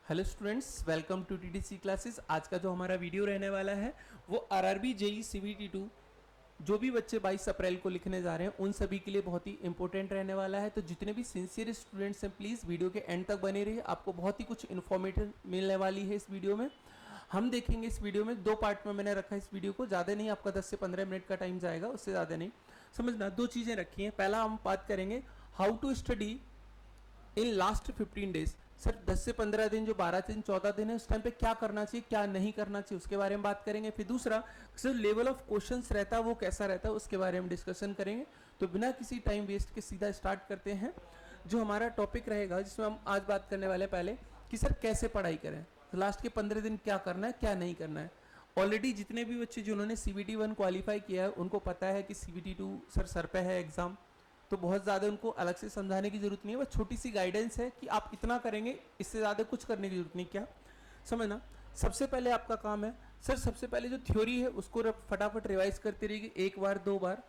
Hello students, welcome to TTC classes. आज का जो हमारा वीडियो रहने वाला है वो आरआरबी जेई सीवीटी 2 जो भी बच्चे 22 अप्रैल को लिखने जा रहे हैं उन सभी के लिए बहुत ही इंपॉर्टेंट रहने वाला है। तो जितने भी सिंसियर स्टूडेंट्स हैं प्लीज़ वीडियो के एंड तक बने रहिए, आपको बहुत ही कुछ इन्फॉर्मेटिव मिलने वाली है इस वीडियो में। हम देखेंगे इस वीडियो में दो पार्ट में मैंने रखा है इस वीडियो को, ज़्यादा नहीं, आपका 10 से 15 मिनट का टाइम जाएगा, उससे ज़्यादा नहीं। समझना, दो चीज़ें रखी हैं। पहला हम बात करेंगे how to study in last 15 days. Sir 10 से 15 दिन, जो 12 दिन 14 दिन है, उस टाइम पे क्या करना चाहिए क्या नहीं करना चाहिए उसके बारे में बात करेंगे। फिर दूसरा, सर लेवल ऑफ क्वेश्चंस रहता है वो कैसा रहता है उसके बारे में डिस्कशन करेंगे। तो बिना किसी टाइम वेस्ट के सीधा स्टार्ट करते हैं। जो हमारा टॉपिक रहेगा जिसमें हम आज बात करने वाले पहले कि सर कैसे पढ़ाई करें, तो लास्ट के 15 दिन क्या करना है क्या नहीं करना है। ऑलरेडी जितने भी बच्चे जिन्होंने CBT 1 क्वालिफाई किया है उनको पता है कि CBT 2 सर पे है एग्जाम, तो बहुत ज़्यादा उनको अलग से समझाने की जरूरत नहीं है। बस छोटी सी गाइडेंस है कि आप इतना करेंगे, इससे ज़्यादा कुछ करने की जरूरत नहीं। क्या समझना, सबसे पहले आपका काम है सर, सबसे पहले जो थ्योरी है उसको फटाफट रिवाइज करते रहिए, एक बार दो बार।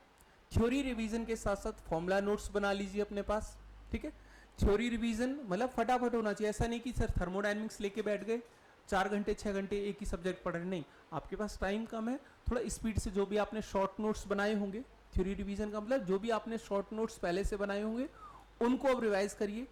थ्योरी रिवीजन के साथ साथ फॉर्मूला नोट्स बना लीजिए अपने पास, ठीक है। थ्योरी रिवीजन मतलब फटाफट होना चाहिए, ऐसा नहीं कि सर थर्मोडायनेमिक्स लेके बैठ गए 4 घंटे 6 घंटे एक ही सब्जेक्ट पढ़ रहे, नहीं, आपके पास टाइम कम है, थोड़ा स्पीड से जो भी आपने शॉर्ट नोट्स बनाए होंगे, थ्योरी रिवीजन का मतलब जो भी आपने शॉर्ट नोट्स पहले से बनाए होंगे उनको अब रिवाइज करिए,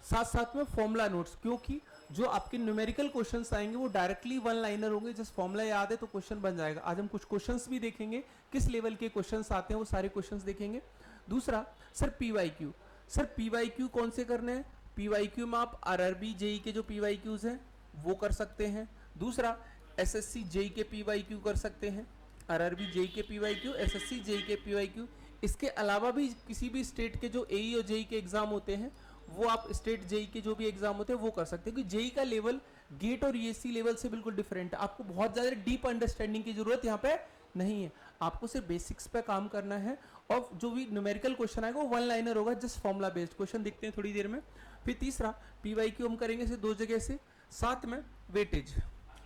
साथ साथ में फॉर्मूला नोट्स, क्योंकि जो आपके न्यूमेरिकल क्वेश्चंस आएंगे वो डायरेक्टली वन लाइनर होंगे, जस्ट फॉर्मूला याद है तो क्वेश्चन बन जाएगा। आज हम कुछ क्वेश्चंस भी देखेंगे, किस लेवल के क्वेश्चंस आते हैं वो सारे क्वेश्चंस देखेंगे। दूसरा सर पीवाईक्यू, सर पीवाईक्यू कौन से करने हैं, पीवाईक्यू में आप आरआरबी जेई के जो पीवाईक्यूज हैं वो कर सकते हैं। दूसरा एसएससी जेई के पीवाईक्यू कर सकते हैं, आरआरबी जेई के पीवाईक्यू, एसएससी जेई के पीवाईक्यू। इसके अलावा भी किसी भी स्टेट के जो एई और जेई के एग्जाम होते हैं वो आप स्टेट जेई के जो भी एग्जाम होते हैं वो कर सकते हैं, क्योंकि जेई का लेवल गेट और ईएससी लेवल से बिल्कुल डिफरेंट है। आपको बहुत ज़्यादा डीप अंडरस्टैंडिंग की जरूरत यहाँ पे नहीं है, आपको सिर्फ बेसिक्स पे काम करना है। और जो भी न्यूमेरिकल क्वेश्चन आएगा वो वन लाइनर होगा, जस्ट फॉर्मुला बेस्ड क्वेश्चन दिखते हैं थोड़ी देर में। फिर तीसरा पीवाईक्यू हम करेंगे सिर्फ दो जगह से, साथ में वेटेज।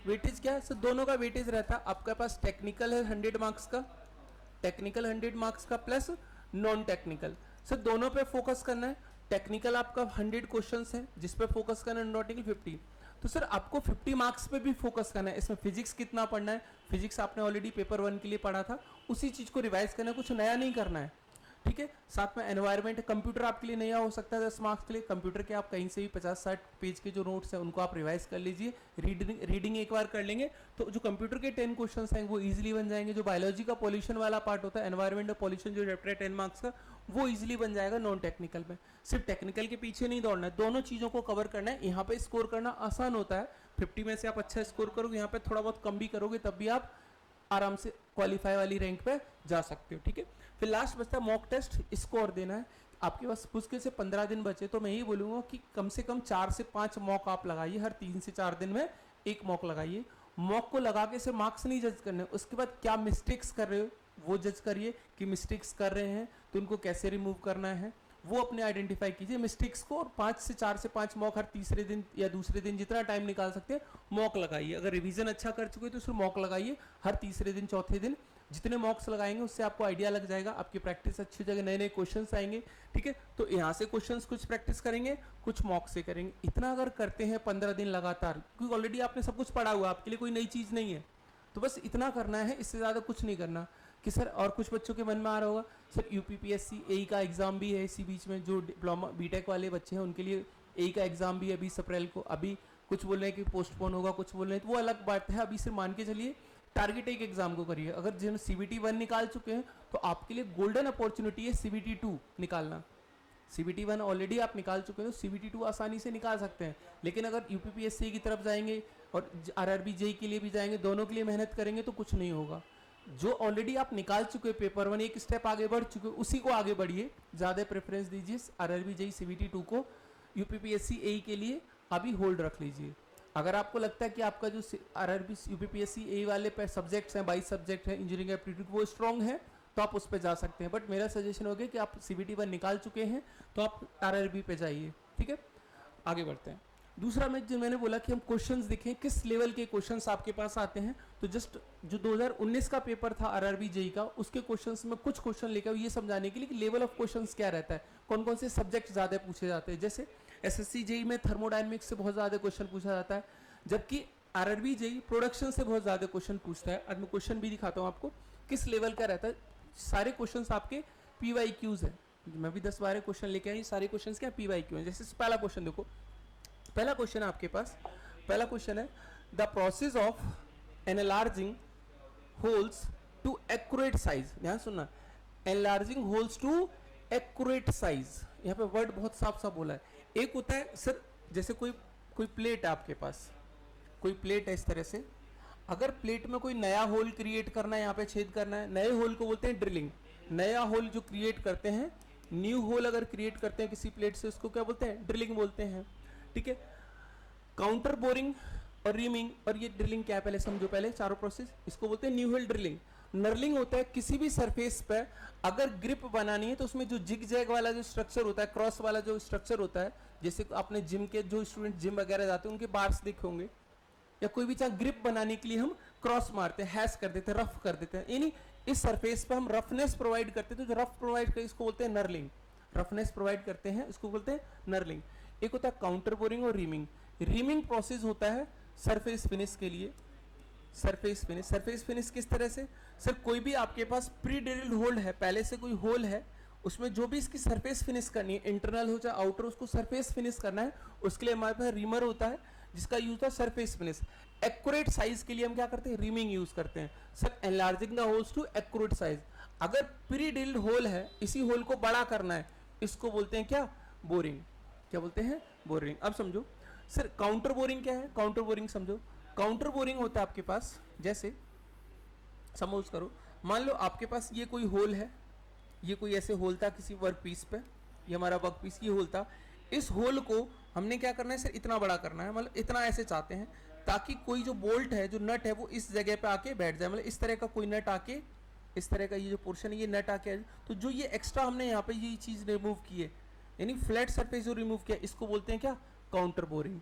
वेटेज क्या है सर, दोनों का वेटेज रहता है। आपके पास टेक्निकल है 100 मार्क्स का, टेक्निकल 100 मार्क्स का प्लस नॉन टेक्निकल, सर दोनों पे फोकस करना है। टेक्निकल आपका 100 क्वेश्चंस है जिस पे फोकस करना है, नॉन टेक्निकल 50। तो सर आपको 50 मार्क्स पे भी फोकस करना है। इसमें फिजिक्स कितना पढ़ना है, फिजिक्स आपने ऑलरेडी पेपर 1 के लिए पढ़ा था, उसी चीज को रिवाइज करना है, कुछ नया नहीं करना है, ठीक है। साथ में एनवायरनमेंट, कंप्यूटर आपके लिए नया हो सकता है 10 मार्क्स के लिए, कंप्यूटर के आप कहीं से भी 50-60 पेज के जो नोट्स हैं उनको आप रिवाइज कर लीजिए, रीडिंग एक बार कर लेंगे तो जो कंप्यूटर के 10 क्वेश्चंस हैं वो इजीली बन जाएंगे। जो बायोलॉजी का पॉल्यूशन वाला पार्ट होता है, एनवायरनमेंट और पॉल्यूशन जो चैप्टर है 10 मार्क्स का, वो इजीली बन जाएगा नॉन टेक्निकल में। सिर्फ टेक्निकल के पीछे नहीं दौड़ना है, दोनों चीज़ों को कवर करना है। यहाँ पे स्कोर करना आसान होता है, 50 में से आप अच्छा स्कोर करोगे, यहाँ पे थोड़ा बहुत कम भी करोगे तब भी आप आराम से क्वालिफाई वाली रैंक पे जा सकते हो, ठीक है। फिर लास्ट बचता है मॉक टेस्ट, स्कोर देना है। आपके पास मुश्किल से 15 दिन बचे तो मैं यही बोलूँगा कि कम से कम 4 से 5 मॉक आप लगाइए, हर 3 से 4 दिन में एक मॉक लगाइए। मॉक को लगा के सिर्फ मार्क्स नहीं जज करने, उसके बाद क्या मिस्टेक्स कर रहे हो वो जज करिए कि मिस्टेक्स कर रहे हैं तो उनको कैसे रिमूव करना है वो अपने आइडेंटिफाई कीजिए मिस्टेक्स को, और 4 से 5 मॉक हर तीसरे दिन या दूसरे दिन जितना टाइम निकाल सकते हैं मॉक लगाइए। अगर रिवीजन अच्छा कर चुके तो सिर्फ मॉक लगाइए, हर तीसरे दिन चौथे दिन जितने मॉक्स लगाएंगे उससे आपको आइडिया लग जाएगा, आपकी प्रैक्टिस अच्छी हो जाएगी, नए नए क्वेश्चंस आएंगे, ठीक है। तो यहाँ से क्वेश्चंस कुछ प्रैक्टिस करेंगे, कुछ मॉक से करेंगे। इतना अगर करते हैं 15 दिन लगातार, क्योंकि ऑलरेडी आपने सब कुछ पढ़ा हुआ, आपके लिए कोई नई चीज़ नहीं है, तो बस इतना करना है, इससे ज़्यादा कुछ नहीं करना। कि सर और कुछ बच्चों के मन में आ रहा होगा सर यूपीपीएससी एई का एग्ज़ाम भी है इसी बीच में, जो डिप्लोमा बीटेक वाले बच्चे हैं उनके लिए एई का एग्ज़ाम भी है 20 अप्रैल को। अभी कुछ बोल रहे हैं कि पोस्टपोन होगा, कुछ बोल रहे हैं, तो वो अलग बात है। अभी सिर्फ मान के चलिए टारगेट एक एग्जाम को करिए। अगर जिन्होंने CBT 1 निकाल चुके हैं तो आपके लिए गोल्डन अपॉर्चुनिटी है CBT 2 निकालना। CBT 1 ऑलरेडी आप निकाल चुके हैं तो CBT 2 आसानी से निकाल सकते हैं। लेकिन अगर यूपीपीएससी की तरफ जाएंगे और आरआरबी जेई के लिए भी जाएंगे, दोनों के लिए मेहनत करेंगे तो कुछ नहीं होगा। जो ऑलरेडी आप निकाल चुके पेपर 1, एक स्टेप आगे बढ़ चुके उसी को आगे बढ़िए, ज़्यादा प्रेफरेंस दीजिए। आरआरबी जेई CBT 2 को, यूपीपीएससी एई के लिए अभी होल्ड रख लीजिए। अगर आपको लगता है कि आपका जो आरआरबी यूपीपीएससी एई वाले पे सब्जेक्ट्स हैं, 22 सब्जेक्ट हैं, इंजीनियरिंग एप्टीट्यूड वो स्ट्रॉन्ग है तो आप उस पर जा सकते हैं। बट मेरा सजेशन होगा कि आप CBT 1 निकाल चुके हैं तो आप आरआरबी पे जाइए, ठीक है। आगे बढ़ते हैं। दूसरा मैं जो मैंने बोला कि हम क्वेश्चंस देखें किस लेवल के क्वेश्चंस आपके पास आते हैं, तो जस्ट जो 2019 का पेपर था आरआरबी जेई का, उसके क्वेश्चंस में कुछ क्वेश्चन लेकर ये समझाने के लिए कि लेवल ऑफ क्वेश्चंस क्या रहता है, कौन कौन से सब्जेक्ट ज़्यादा पूछे जाते हैं। जैसे एसएससी जेई में थर्मोडायनेमिक्स से बहुत ज्यादा क्वेश्चन पूछा जाता है, जबकि आरआरबी जेई प्रोडक्शन से बहुत ज्यादा क्वेश्चन पूछता है। आज मैं क्वेश्चन भी दिखाता हूँ आपको किस लेवल का रहता है। सारे क्वेश्चन आपके पीवाईक्यूज है, मैं भी 10-12 क्वेश्चन लेके आई, सारे क्वेश्चन क्या पीवाईक्यू है। जैसे पहला क्वेश्चन देखो, पहला क्वेश्चन है आपके पास, पहला क्वेश्चन है the process of enlarging holes to accurate size. ध्यान सुनना, enlarging holes to accurate size, यहाँ पे वर्ड बहुत साफ साफ बोला है। एक होता है सर जैसे कोई प्लेट है आपके पास, कोई प्लेट है इस तरह से, अगर प्लेट में कोई नया होल क्रिएट करना है, यहाँ पे छेद करना है, नए होल को बोलते हैं ड्रिलिंग। नया होल जो क्रिएट करते हैं, न्यू होल अगर क्रिएट करते हैं किसी प्लेट से, उसको क्या बोलते हैं? ड्रिलिंग बोलते हैं। ठीक है, काउंटर बोरिंग और रीमिंग और ये ड्रिलिंग क्या है पहले समझो, पहले चारों प्रोसेस, इसको बोलते हैं न्यू होल ड्रिलिंग। नर्लिंग होता है किसी भी सरफेस पे अगर ग्रिप बनानी है तो उसमें जो जिग जैग वाला जो स्ट्रक्चर होता है, क्रॉस वाला जो स्ट्रक्चर होता है, जैसे आपने जिम के जो स्टूडेंट जिम वगैरह जाते हैं उनके बार्स देखे होंगे, या कोई भी चाहे ग्रिप बनाने के लिए हम क्रॉस मारते हैं, हैश कर देते हैं, रफ कर देते हैं, यानी इस सरफेस पे हम रफनेस प्रोवाइड करते हैं। तो जो रफ प्रोवाइड कर इसको बोलते हैं नर्लिंग, रफनेस प्रोवाइड करते हैं इसको बोलते हैं नर्लिंग। एक होता है काउंटर बोरिंग और रीमिंग। रीमिंग प्रोसेस होता है सरफेस फिनिश के लिए। सरफेस फिनिश, सरफेस फिनिश किस तरह से? सर कोई भी आपके पास प्री ड्रिल्ड होल है, पहले से कोई होल है, उसमें जो भी इसकी सरफेस फिनिश करनी है, इंटरनल हो चाहे आउटर, उसको सरफेस फिनिश करना है, उसके लिए हमारे पास रीमर होता है जिसका यूज होता है सरफेस फिनिश। एक्यूरेट साइज के लिए हम क्या करते हैं? रीमिंग यूज करते हैं। Sir enlarging the holes to accurate size, अगर प्री ड्रिल्ड होल है, इसी होल को बड़ा करना है, इसको बोलते हैं क्या? बोरिंग। क्या बोलते हैं? बोरिंग। अब समझो सर काउंटर बोरिंग क्या है? काउंटर बोरिंग समझो, काउंटर बोरिंग होता है आपके पास, जैसे सपोज करो, मान लो आपके पास ये कोई होल है, ये कोई ऐसे होल था किसी वर्क पीस पे, ये हमारा वर्क पीस ये होल था, इस होल को हमने क्या करना है सर? इतना बड़ा करना है, मतलब इतना ऐसे चाहते हैं ताकि कोई जो बोल्ट है, जो नट है, वो इस जगह पे आके बैठ जाए, मतलब इस तरह का कोई नट आके, इस तरह का ये जो पोर्शन है ये नट आके, तो जो ये एक्स्ट्रा हमने यहाँ पे ये चीज रिमूव की है, यानी फ्लैट सरफेस जो रिमूव किया, इसको बोलते हैं क्या? Counter boring.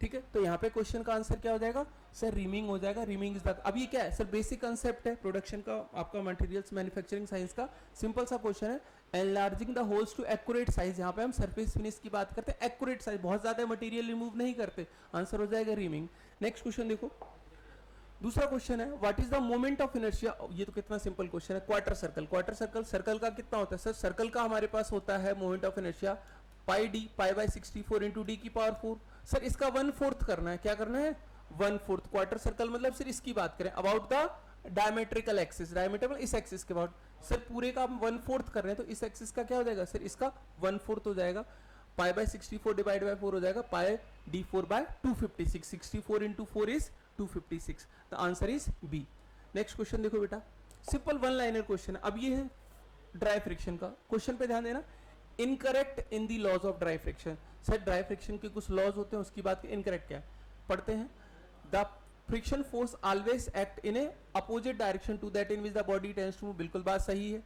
ठीक है, तो यहाँ पे क्वेश्चन का आंसर क्या हो जाएगा सर? रीमिंग हो जाएगा। रीमिंग इज द, अब ये क्या है सर? बेसिक कंसेप्ट है प्रोडक्शन का, आपका मटेरियल्स मैन्युफैक्चरिंग साइंस का सिंपल सा क्वेश्चन है। Enlarging the holes to accurate size, यहाँ पे हम सरफेस फिनिश की बात करते हैं, एक्यूरेट साइज, बहुत ज्यादा मटेरियल रिमूव नहीं करते, आंसर हो जाएगा रीमिंग। नेक्स्ट क्वेश्चन देखो, दूसरा क्वेश्चन है what is the moment of inertia. ये तो कितना सिंपल क्वेश्चन है। Quarter circle, quarter circle, circle का कितना होता है सर? सर्कल का हमारे पास होता है moment of inertia pi D, pi by 64 into D की पावर 4। सर इसका 1/4 करना है, क्या करना है? 1/4। क्वार्टर सर्कल मतलब सिर्फ इसकी बात करें, about the diametrical axis, diameter मतलब इस एक्सिस के अबाउट। सर पूरे का हम 1/4 कर रहे हैं, तो इस एक्सिस का क्या हो जाएगा सर? इसका 1/4 हो जाएगा, पाई बाय 64 डिवाइड बाय 4 हो जाएगा pi d4 by 256, 64 into 4 is 256, the answer is B. Next question देखो बेटा, सिंपल वन लाइनर क्वेश्चन है। अब ये है ड्राई फ्रिक्शन का क्वेश्चन, पे ध्यान देना। Incorrect in the laws of dry friction, sir dry friction के कुछ लॉज होते हैं, उसकी बात इनकरेक्ट क्या है पढ़ते हैं। The friction force always act in a opposite direction to that in which the body tends to move, बिल्कुल बात सही है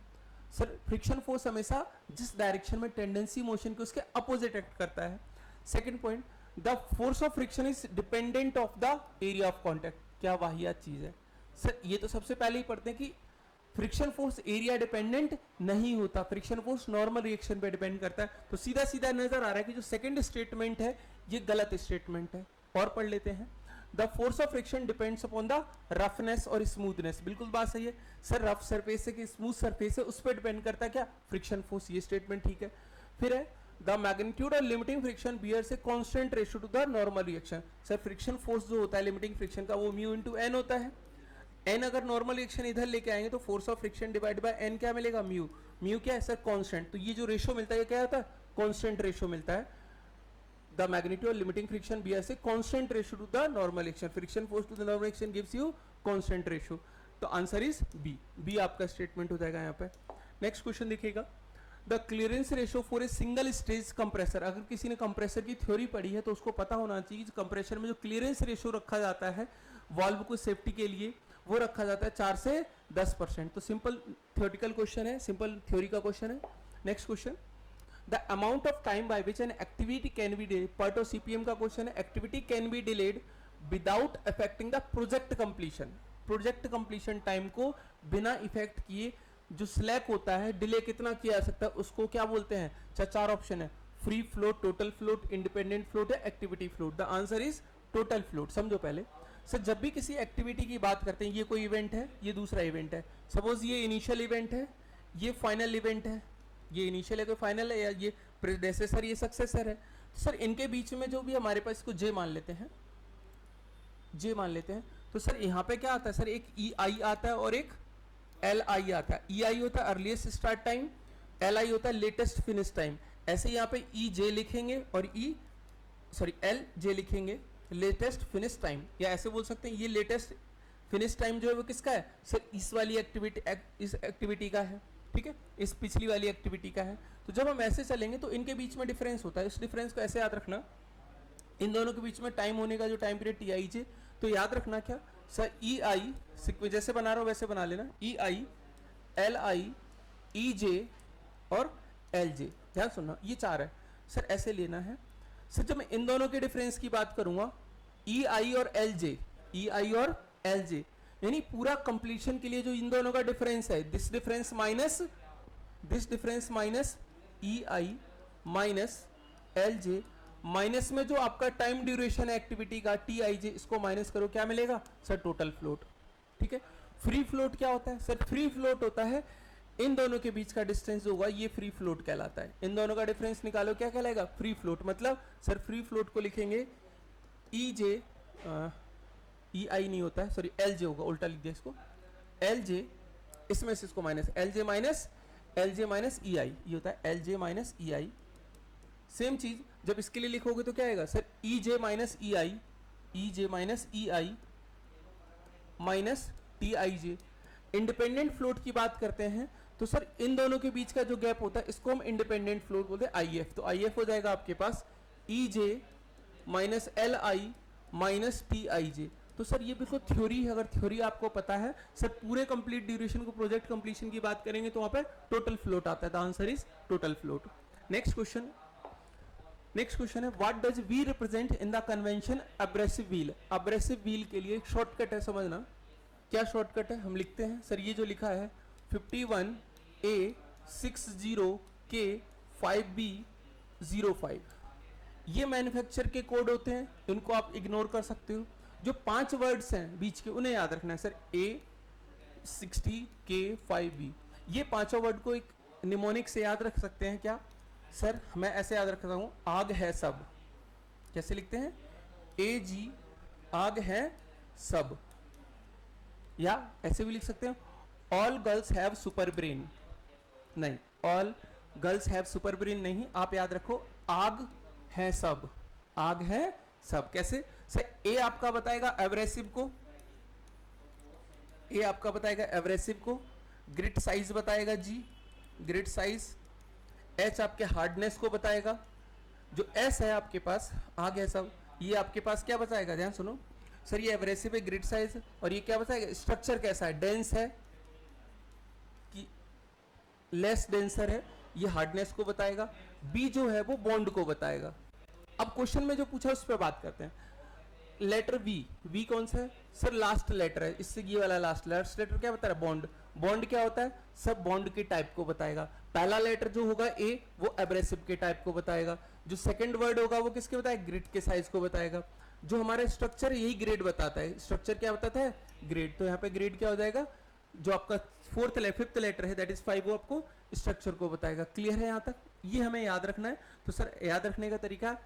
सर। फ्रिक्शन फोर्स हमेशा जिस डायरेक्शन में टेंडेंसी मोशन के उसके अपोजिट एक्ट करता है। Second point, the force of friction is dependent of the area of contact, क्या वाहियात चीज है सर। ये तो सबसे पहले ही पढ़ते हैं कि फ्रिक्शन फोर्स एरिया डिपेंडेंट नहीं होता, फ्रिक्शन फोर्स नॉर्मल रिएक्शन पे डिपेंड करता है। तो सीधा सीधा नजर आ रहा है कि जो सेकंड स्टेटमेंट है ये गलत स्टेटमेंट है। और पढ़ लेते हैं, the force of friction depends upon the roughness और स्मूथनेस, बिल्कुल बात सही है सर। रफ सरफेस है कि स्मूथ सरफेस है, उस पर डिपेंड करता है क्या? फ्रिक्शन फोर्स, ये स्टेटमेंट ठीक है। फिर है द मैग्नीट्यूड और limiting friction bears a constant ratio to the normal reaction, sir friction force जो होता है लिमिटिंग फ्रिक्शन का वो म्यू इंटू एन होता है। एन अगर नॉर्मल रिएक्शन इधर लेके आएंगे तो force of friction divide by N क्या मिलेगा? म्यू। म्यू क्या है सर? कांस्टेंट। तो ये जो रेशियो मिलता है ये क्या होता है? कांस्टेंट रेशियो मिलता है। The magnitude limiting friction bear से constant ratio to the normal reaction, friction force to the normal reaction gives you constant ratio, तो आंसर इज बी। बी आपका स्टेटमेंट हो जाएगा यहाँ पे। नेक्स्ट क्वेश्चन देखिएगा, the clearance ratio for a single stage compressor. अगर किसी ने कंप्रेसर की थ्योरी पढ़ी है तो उसको पता होना चाहिए कंप्रेसर में जो क्लियरेंस रेशियो रखा जाता है वाल्व को सेफ्टी के लिए, वो रखा जाता है 4 से 10%। तो सिंपल थ्योरेटिकल क्वेश्चन है, सिंपल थ्योरी का क्वेश्चन है। Next question, the amount of time by which an activity can be delayed, part of CPM का क्वेश्चन है। Activity can be delayed without affecting the project completion, project completion time को बिना effect किए जो slack होता है, delay कितना किया जा सकता है, उसको क्या बोलते हैं? चार ऑप्शन है, free float, total float, independent float या activity float? The answer is total float. समझो पहले सर, जब भी किसी एक्टिविटी की बात करते हैं, ये कोई इवेंट है, ये दूसरा इवेंट है, सपोज ये इनिशियल इवेंट है, ये फाइनल इवेंट है, ये इनिशियल है कोई फाइनल है, या ये प्रेडेसेसर ये सक्सेसर है, तो सर इनके बीच में जो भी हमारे पास, इसको जे मान लेते हैं, जे मान लेते हैं, तो सर यहाँ पे क्या आता है सर, एक ई आई आता है और एक एल आई आता है। ई आई होता है earliest start time, L I होता है लेटेस्ट फिनिश टाइम। ऐसे यहाँ पे ई जे लिखेंगे और एल जे लिखेंगे, लेटेस्ट फिनिश टाइम, या ऐसे बोल सकते हैं ये लेटेस्ट फिनिश टाइम जो है वो किसका है सर, इस वाली एक्टिविटी, इस एक्टिविटी का है, ठीक है, इस पिछली वाली एक्टिविटी का है। तो जब हम ऐसे चलेंगे तो इनके बीच में डिफरेंस होता है, इस डिफरेंस को ऐसे याद रखना, इन दोनों के बीच में टाइम होने का जो time period T I J, तो याद रखना क्या सर, ई आई जैसे बना रहा हूं वैसे बना लेना, ई आई, एल आई, ई जे और एल जे, ध्यान सुनना, ये चार है सर, ऐसे लेना है सर। जब मैं इन दोनों के डिफरेंस की बात करूंगा, ई आई और एल जे, ई आई और एल जे, यानी पूरा कंप्लीशन के लिए जो इन दोनों का डिफरेंस है, this difference minus E I minus L J, minus में जो आपका टाइम ड्यूरेशन है एक्टिविटी का टी आई जे, इसको माइनस करो, क्या मिलेगा सर, टोटल फ्लोट, ठीक है। फ्री फ्लोट क्या होता है सर, फ्री फ्लोट होता है इन दोनों के बीच का डिस्टेंस होगा, ये फ्री फ्लोट कहलाता है। इन दोनों का डिफरेंस निकालो, क्या कहलाएगा, फ्री फ्लोट। मतलब सर फ्री फ्लोट को लिखेंगे ई जे, ई आई नहीं होता है, सॉरी एल जे होगा, उल्टा लिख दिया इसको, एल जे, इसमें से इसको माइनस, एल जे माइनस ई आई, ये होता है एल जे माइनस ई आई। सेम चीज जब इसके लिए लिखोगे तो क्या आएगा sir, E J minus E I, E J minus E I minus T I J. Independent float की बात करते हैं तो सर इन दोनों के बीच का जो गैप होता है इसको हम इंडिपेंडेंट फ्लोट बोलते हैं, आई एफ। तो आई एफ हो जाएगा आपके पास E J minus L I minus T I J. तो सर ये बिल्कुल थ्योरी है, अगर थ्योरी आपको पता है सर, पूरे कंप्लीट ड्यूरेशन को प्रोजेक्ट कंप्लीशन की बात करेंगे तो वहां पे टोटल फ्लोट आता है, the answer is total float. Next question है, what does V represent in the convention abrasive wheel? Abrasive wheel के लिए एक शॉर्टकट है, समझना क्या शॉर्टकट है, हम लिखते हैं सर, ये जो लिखा है 51A60K5B05, ये मैन्युफैक्चर के कोड होते हैं, इनको आप इग्नोर कर सकते हो। जो 5 वर्ड्स हैं बीच के उन्हें याद रखना है सर, A60K5B, ये पांचों वर्ड को एक निमोनिक से याद रख सकते हैं क्या सर, मैं ऐसे याद रखता हूं, आग है सब, कैसे लिखते हैं, AG, आग है सब, या ऐसे भी लिख सकते हैं, all girls have super brain, नहीं, all girls have super brain नहीं, आप याद रखो आग है सब, आग है सब। कैसे सर, ए आपका बताएगा एब्रेसिव को, ए आपका बताएगा एब्रेसिव को, ग्रिट साइज बताएगा जी, ग्रिट साइज, एच आपके हार्डनेस को बताएगा, जो एस है आपके पास आग है सब, ये आपके पास क्या बताएगा, ध्यान सुनो सर, ये एब्रेसिव है, ग्रिड साइज, और ये क्या बताएगा, स्ट्रक्चर कैसा है, डेंस है कि लेस डेंसर है, ये हार्डनेस को बताएगा। बी जो है वो बॉन्ड को बताएगा। अब क्वेश्चन में जो पूछा उस पर बात करते हैं। लेटर वी, वी कौन सा है सर, लास्ट लेटर है, इससे ये वाला लास्ट लेटर क्या बता रहा है, बॉन्ड। बॉन्ड क्या होता है सब, बॉन्ड के टाइप को बताएगा। पहला लेटर जो होगा ए, वो एब्रेसिव के टाइप को बताएगा। जो सेकंड वर्ड होगा वो किसके बताएगा, ग्रिड के साइज को बताएगा। जो हमारा स्ट्रक्चर यही ग्रेड बताता है, स्ट्रक्चर क्या बताता है, ग्रेड। तो यहाँ पे ग्रेड क्या हो जाएगा, जो आपका फिफ्थ लेटर है दैट इज 5, वो आपको स्ट्रक्चर को बताएगा। क्लियर है यहाँ तक, ये हमें याद रखना है। तो सर याद रखने का तरीका,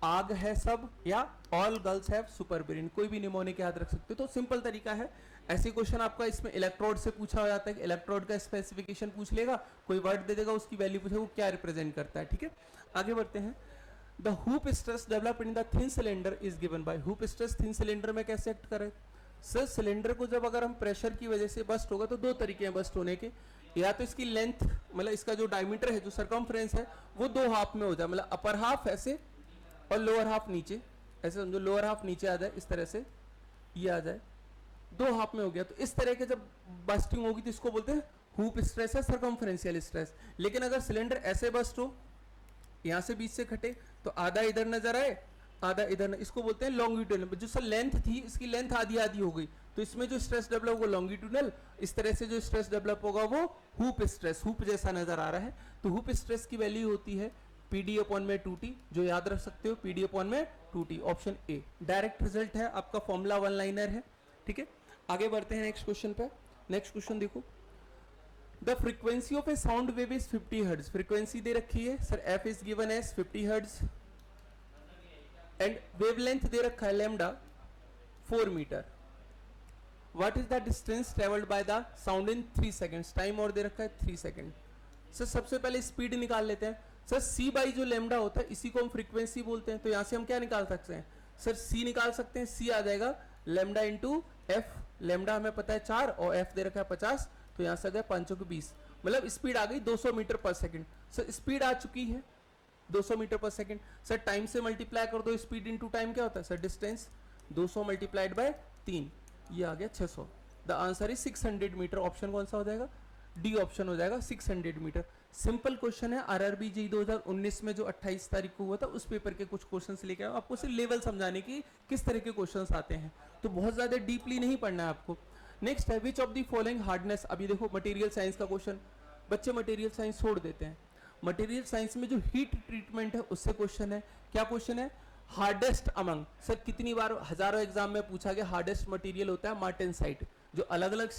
आग है सब या all girls have super brain, कोई भी निमोनिक याद रख सकते हो। तो सिंपल तरीका है। ऐसे क्वेश्चन आपका इसमें इलेक्ट्रोड से पूछा हो जाता है, इलेक्ट्रोड का स्पेसिफिकेशन पूछ लेगा, कोई वर्ड दे देगा, उसकी वैल्यू पूछेगा वो क्या रिप्रेजेंट करता है। ठीक है, आगे बढ़ते हैं। The hoop stress develop in the thin cylinder is given by. Hoop stress thin cylinder में कैसे एक्ट करे सर, सिलेंडर को जब अगर हम प्रेशर की वजह से बस्ट होगा तो दो तरीके हैं बस्ट होने के, या तो इसकी लेंथ मतलब इसका जो डायमीटर है, जो सरकमफ्रेंस है, वो दो हाफ में हो जाए, मतलब अपर हाफ ऐसे और लोअर हाफ नीचे, ऐसे समझो लोअर हाफ नीचे आ जाए, इस तरह से ये आ जाए, दो हाफ में हो गया। तो इस तरह के जब बस्टिंग होगी तो इसको बोलते हैं हुप स्ट्रेस है, सरकमफ्रेंशियल स्ट्रेस। लेकिन अगर सिलेंडर ऐसे बस्ट हो, यहां से बीच से खटे, तो आधा इधर नजर आए आधा इधर, इसको बोलते हैं लॉन्गिट्यूडनल। जो सर लेंथ थी इसकी लेंथ आधी आधी हो गई, तो इसमें जो स्ट्रेस डेवलप होगा लॉन्गिट्यूडनल, इस तरह से जो स्ट्रेस डेवलप होगा वो हुप स्ट्रेस, हुप जैसा नजर आ रहा है। तो हुप स्ट्रेस की वैल्यू होती है PD अपॉन में 2T, जो याद रख सकते हो PD अपॉन में 2T, option A direct result है आपका, फॉर्मूला वन लाइनर है। ठीक है, आगे बढ़ते हैं नेक्स्ट क्वेश्चन पे। नेक्स्ट क्वेश्चन देखो, the frequency of a sound wave is 50 hertz. Frequency दे रखी है sir, F is given as 50 hertz and wavelength दे रखा है lambda 4 metre. What is the distance travelled by the sound in 3 seconds. Time और दे रखा है 3 सेकंड। सर सबसे पहले स्पीड निकाल लेते हैं। सर c बाई जो लैम्डा होता है इसी को हम फ्रीक्वेंसी बोलते हैं, तो यहां से हम क्या निकाल सकते हैं सर, c निकाल सकते हैं। c आ जाएगा लैम्डा इंटू एफ, लैम्डा हमें पता है 4 और f दे रखा है 50, तो यहां से आ गया 5 को 20, मतलब स्पीड आ गई 200 मीटर पर सेकंड। सर स्पीड आ चुकी है 200 मीटर पर सेकंड। सर टाइम से मल्टीप्लाई कर दो, स्पीड इंटू टाइम क्या होता है सर, डिस्टेंस। 200 मल्टीप्लाइड बाय 3, ये आ गया 600। The answer is 600 metre. Option कौन सा हो जाएगा, डी ऑप्शन हो जाएगा 600 मीटर। सिंपल क्वेश्चन है, आरआरबी जेईई 2019 में जो 28 तारीख को हुआ था उस पेपर के कुछ क्वेश्चंस लेके आया, आपको सिर्फ लेवल समझाने की किस तरह के क्वेश्चंस आते हैं, तो बहुत ज्यादा डीपली नहीं पढ़ना है आपको। नेक्स्ट है विच ऑफ द फॉलोइंग हार्डनेस। अभी देखो मटेरियल साइंस का क्वेश्चन, बच्चे मटेरियल साइंस छोड़ देते हैं। मटेरियल साइंस में जो हीट ट्रीटमेंट है उससे क्वेश्चन है। क्या क्वेश्चन है, हार्डेस्ट अमंग। सर कितनी बार हजारों एग्जाम में पूछा गया, हार्डेस्ट मटेरियल होता है मार्टेनसाइट। जो अलग अलग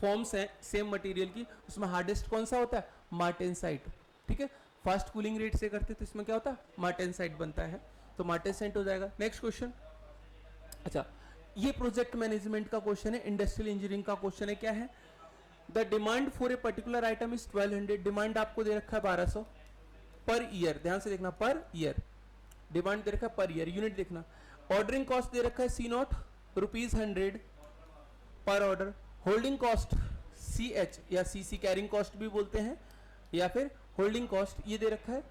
फॉर्म्स हैं सेम मटेरियल की, उसमें हार्डेस्ट कौन सा होता है, मार्टेनसाइट। ठीक है, फास्ट कूलिंग रेट से करते तो इसमें क्या होता है, मार्टेनसाइट बनता है, तो मार्टेनसाइट हो जाएगा। नेक्स्ट क्वेश्चन, अच्छा ये प्रोजेक्ट मैनेजमेंट का क्वेश्चन है, इंडस्ट्रियल इंजीनियरिंग का क्वेश्चन है। क्या है, the demand for a particular item is 1200। Demand आपको दे रखा है 1200 पर ईयर, ध्यान से देखना, पर ईयर डिमांड दे रखा है पर ईयर, यूनिट देखना। ऑर्डरिंग कॉस्ट दे रखा है C0 ₹100 पर ऑर्डर। होल्डिंग कॉस्ट CH या CC कैरिंग कॉस्ट भी बोलते हैं, या फिर होल्डिंग कॉस्ट, ये दे रखा है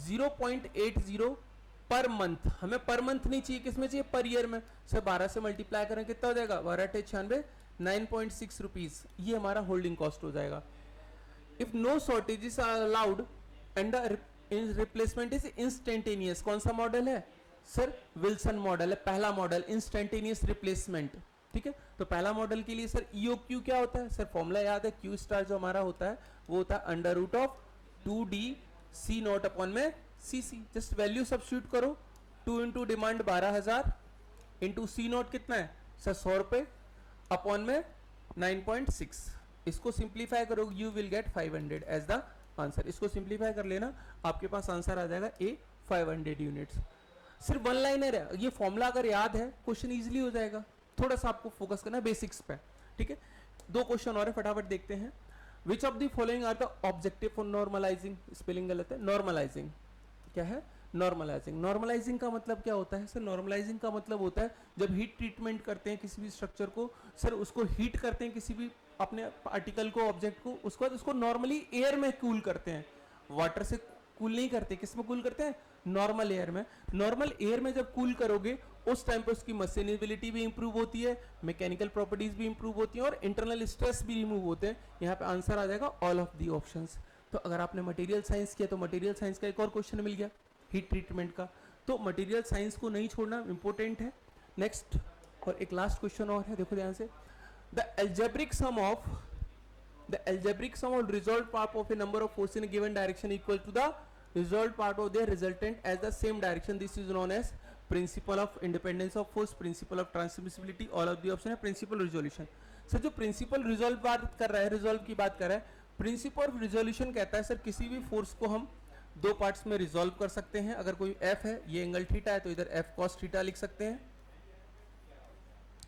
0.80 पर मंथ। हमें पर मंथ नहीं चाहिए, किसमें चाहिए, पर ईयर में। सर 12 से मल्टीप्लाई करें कितना हो जाएगा, 12×96 9.6 रुपीज, ये हमारा होल्डिंग कॉस्ट हो जाएगा। If no shortages are allowed and replacement is instantaneous. कौन सा मॉडल है सर, विल्सन मॉडल है, पहला मॉडल इंस्टेंटेनियस रिप्लेसमेंट। ठीक है, तो पहला मॉडल के लिए सर EOQ क्या होता है सर, फॉर्मूला याद है, Q स्टार जो हमारा होता है वो होता है √2D C0 अपॉन में CC। जस्ट वैल्यू सब्स्टिट्यूट करो, 2 इंटू डिमांड 12,000 इंटू C0 कितना है सर 100 रुपए अपॉन में 9.6। इसको सिंप्लीफाई करो, you will get 500 as the answer. इसको सिंप्लीफाई कर लेना, आपके पास आंसर आ जाएगा A 500 यूनिट्स। सिर्फ वन लाइनर है, ये फॉर्मूला अगर याद है क्वेश्चन इजीली हो जाएगा। थोड़ा सा आपको फोकस करना है बेसिक्स पे। ठीक है, 2 क्वेश्चन और है, फटाफट देखते हैं। Which of the following are the objective for normalising. Spelling गलत है, नॉर्मलाइजिंग क्या है, नॉर्मलाइजिंग। नॉर्मलाइजिंग का मतलब क्या होता है सर, नॉर्मलाइजिंग का मतलब होता है जब हीट ट्रीटमेंट करते हैं किसी भी स्ट्रक्चर को, सर उसको हीट करते हैं किसी भी अपने पार्टिकल को, ऑब्जेक्ट को, उसके बाद उसको नॉर्मली एयर में कूल करते हैं, वाटर से कूल नहीं करते। किस में कूल करते हैं, नॉर्मल एयर में। नॉर्मल एयर में जब कूल करोगे उस टाइम पे उसकी मशीनेबिलिटी भी इंप्रूव होती है, मैकेनिकल प्रॉपर्टीज भी इंप्रूव होती हैं और इंटरनल स्ट्रेस भी रिमूव होते हैं। यहाँ पे आंसर आ जाएगा ऑल ऑफ दी ऑप्शंस। तो अगर आपने मटेरियल साइंस किया तो मटेरियल साइंस का एक और क्वेश्चन मिल गया हीट ट्रीटमेंट का, तो मटेरियल साइंस को नहीं छोड़ना, इंपॉर्टेंट है। नेक्स्ट, और एक लास्ट क्वेश्चन और है, देखो ध्यान से। The algebraic sum of resolve part of a number of force in a given direction equal to the resolve part of their resultant as the same direction. This is known as principle of independence of force, principle of transmissibility, all of the option है principle resolution। Sir जो principal resolve बात कर रहा है, resolve की बात कर रहा है, प्रिंसिपल ऑफ रिजोल्यूशन कहता है सर किसी भी फोर्स को हम 2 पार्ट्स में रिजॉल्व कर सकते हैं। अगर कोई F है, ये एंगल थीटा है, तो इधर F cos थीटा लिख सकते हैं।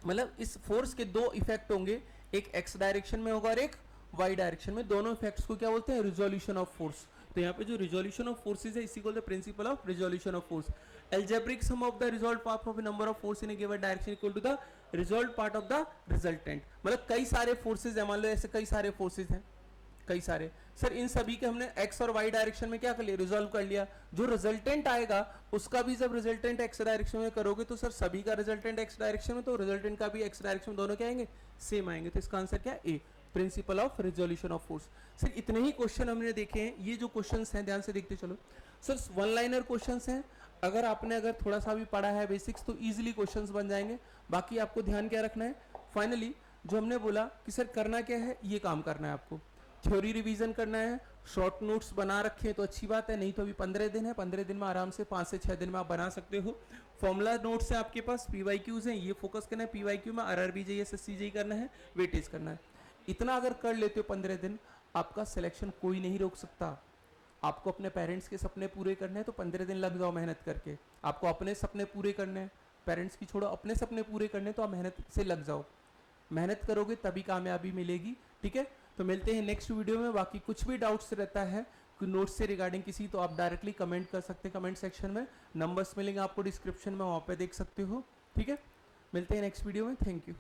मतलब इस फोर्स के 2 इफेक्ट होंगे, एक x डायरेक्शन में होगा और एक y डायरेक्शन में। दोनों इफेक्ट्स को क्या बोलते हैं, रिजोल्यूशन ऑफ फोर्स। तो यहाँ पे जो रिजोल्यूशन ऑफ फोर्सेज है इसी को the principle of resolution of force. Algebraic sum of the resolve part of number of force in a given direction equal to the resolve part of the resultant. मतलब कई सारे forces है, मान लो ऐसे कई सारे फोर्सेज हैं, कई सारे सर, इन सभी के हमने x और y डायरेक्शन में क्या कर लिया, रिजॉल्व कर लिया। जो रिजल्टेंट आएगा उसका भी जब रिजल्टेंट x डायरेक्शन में करोगे तो सर सभी का रिजल्टेंट x डायरेक्शन में, तो रिजल्टेंट का भी x डायरेक्शन में, दोनों क्या आएंगे, सेम आएंगे। तो इसका आंसर क्या है, A, principle of resolution of force. Sir इतने ही क्वेश्चन हमने देखे हैं, ये जो क्वेश्चंस हैं ध्यान से देखते चलो सर, वन लाइनर क्वेश्चंस हैं। अगर थोड़ा सा भी पढ़ा है बेसिक्स तो इजीली क्वेश्चंस बन जाएंगे। बाकी आपको ध्यान क्या रखना है, फाइनली जो हमने बोला कि सर करना क्या है, ये काम करना है आपको। थ्योरी रिवीजन करना है, शॉर्ट नोट्स बना रखे हैं तो अच्छी बात है, नहीं तो अभी 15 दिन है, 15 दिन में आराम से 5 से 6 दिन में आप बना सकते हो। फॉर्मूला नोट्स है आपके पास, पीवाईक्यूज हैं, ये फोकस करना है, पीवाईक्यू में आरआरबी जेईई एसएससी जेईई करना है, वेटेज करना है। इतना अगर कर लेते हो 15 दिन, आपका सिलेक्शन कोई नहीं रोक सकता। आपको अपने पेरेंट्स के सपने पूरे करने हैं तो 15 दिन लग जाओ मेहनत करके। आपको अपने सपने पूरे करने हैं, पेरेंट्स की छोड़ो, अपने सपने पूरे करने तो आप मेहनत से लग जाओ। मेहनत करोगे तभी कामयाबी मिलेगी, ठीक है। तो मिलते हैं नेक्स्ट वीडियो में। बाकी कुछ भी डाउट्स रहता है नोट्स से रिगार्डिंग किसी, तो आप डायरेक्टली कमेंट कर सकते हैं कमेंट सेक्शन में। नंबर्स मिलेंगे आपको डिस्क्रिप्शन में, वहाँ पे देख सकते हो, ठीक है। मिलते हैं नेक्स्ट वीडियो में। Thank you.